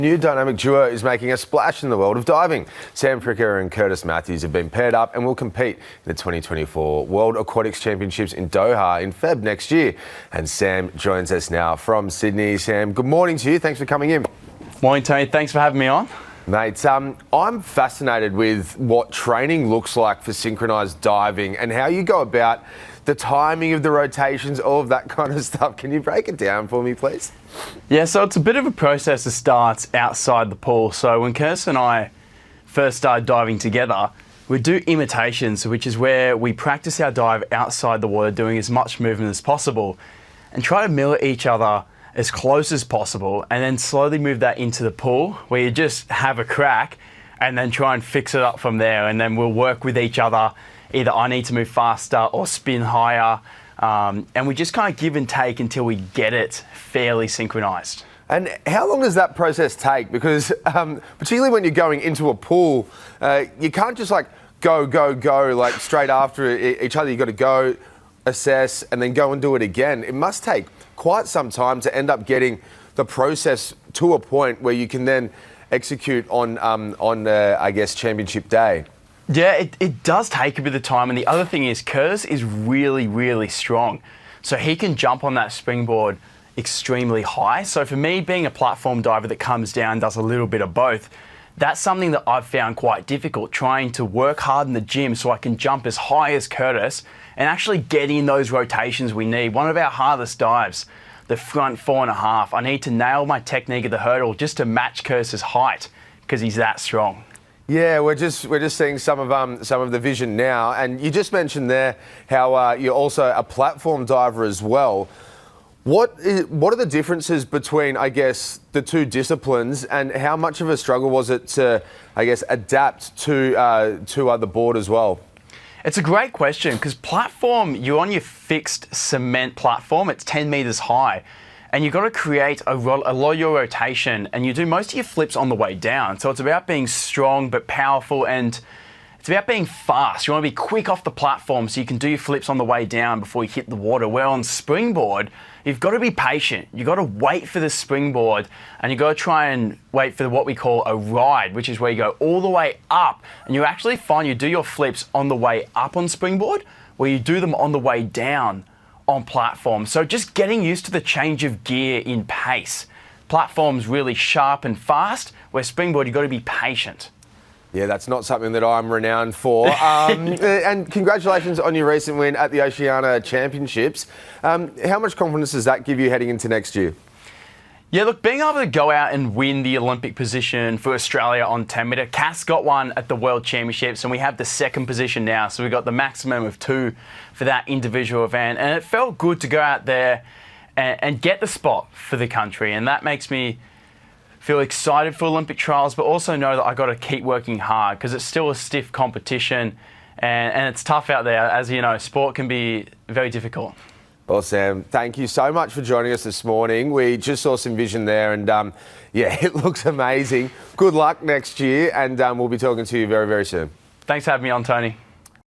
New dynamic duo is making a splash in the world of diving. Sam Pricker and Curtis Matthews have been paired up and will compete in the 2024 World Aquatics Championships in Doha in Feb next year. And Sam joins us now from Sydney. Sam, good morning to you. Thanks for coming in. Morning, Tony. Thanks for having me on. Mate, I'm fascinated with what training looks like for synchronised diving and how you go about the timing of the rotations, all of that kind of stuff. Can you break it down for me, please? Yeah, so it's a bit of a process that starts outside the pool. So when Kirsten and I first started diving together, we do imitations, which is where we practice our dive outside the water, doing as much movement as possible and try to mirror each other as close as possible, and then slowly move that into the pool where you just have a crack and then try and fix it up from there. And then we'll work with each other. Either I need to move faster or spin higher. And we just kind of give and take until we get it fairly synchronized. And how long does that process take? Because particularly when you're going into a pool, you can't just like go, like straight after each other. You've got to go, assess, and then go and do it again. It must take quite some time to end up getting the process to a point where you can then execute on I guess, championship day. Yeah, it does take a bit of time. And the other thing is Kurs is really, really strong. So he can jump on that springboard extremely high. So for me, being a platform diver that comes down, does a little bit of both, that's something that I've found quite difficult, trying to work hard in the gym so I can jump as high as Curtis and actually get in those rotations we need. One of our hardest dives, the front 4.5, I need to nail my technique of the hurdle just to match Curtis's height because he's that strong. Yeah, we're just seeing some of the vision now, and you just mentioned there how you're also a platform diver as well. What are the differences between, I guess, the two disciplines, and how much of a struggle was it to, I guess, adapt to the board as well? It's a great question because platform, you're on your fixed cement platform. It's 10 meters high. And you've got to create a lot of your rotation, and you do most of your flips on the way down. So it's about being strong but powerful, and it's about being fast. You want to be quick off the platform so you can do your flips on the way down before you hit the water. Where on springboard, you've got to be patient. You've got to wait for the springboard, and you've got to try and wait for what we call a ride, which is where you go all the way up. And you actually find you do your flips on the way up on springboard, where you do them on the way down on platform. So just getting used to the change of gear in pace. Platform's really sharp and fast, where springboard, you've got to be patient. Yeah, that's not something that I'm renowned for. And congratulations on your recent win at the Oceania Championships. How much confidence does that give you heading into next year? Yeah, look, being able to go out and win the Olympic position for Australia on 10 metre, Cass got one at the World Championships, and we have the second position now. So we got the maximum of 2 for that individual event. And it felt good to go out there and get the spot for the country. And that makes me feel excited for Olympic trials, but also know that I got to keep working hard because it's still a stiff competition and it's tough out there. As you know, sport can be very difficult. Well, Sam, thank you so much for joining us this morning. We just saw some vision there, and yeah, it looks amazing. Good luck next year, and we'll be talking to you very, very soon. Thanks for having me on, Tony.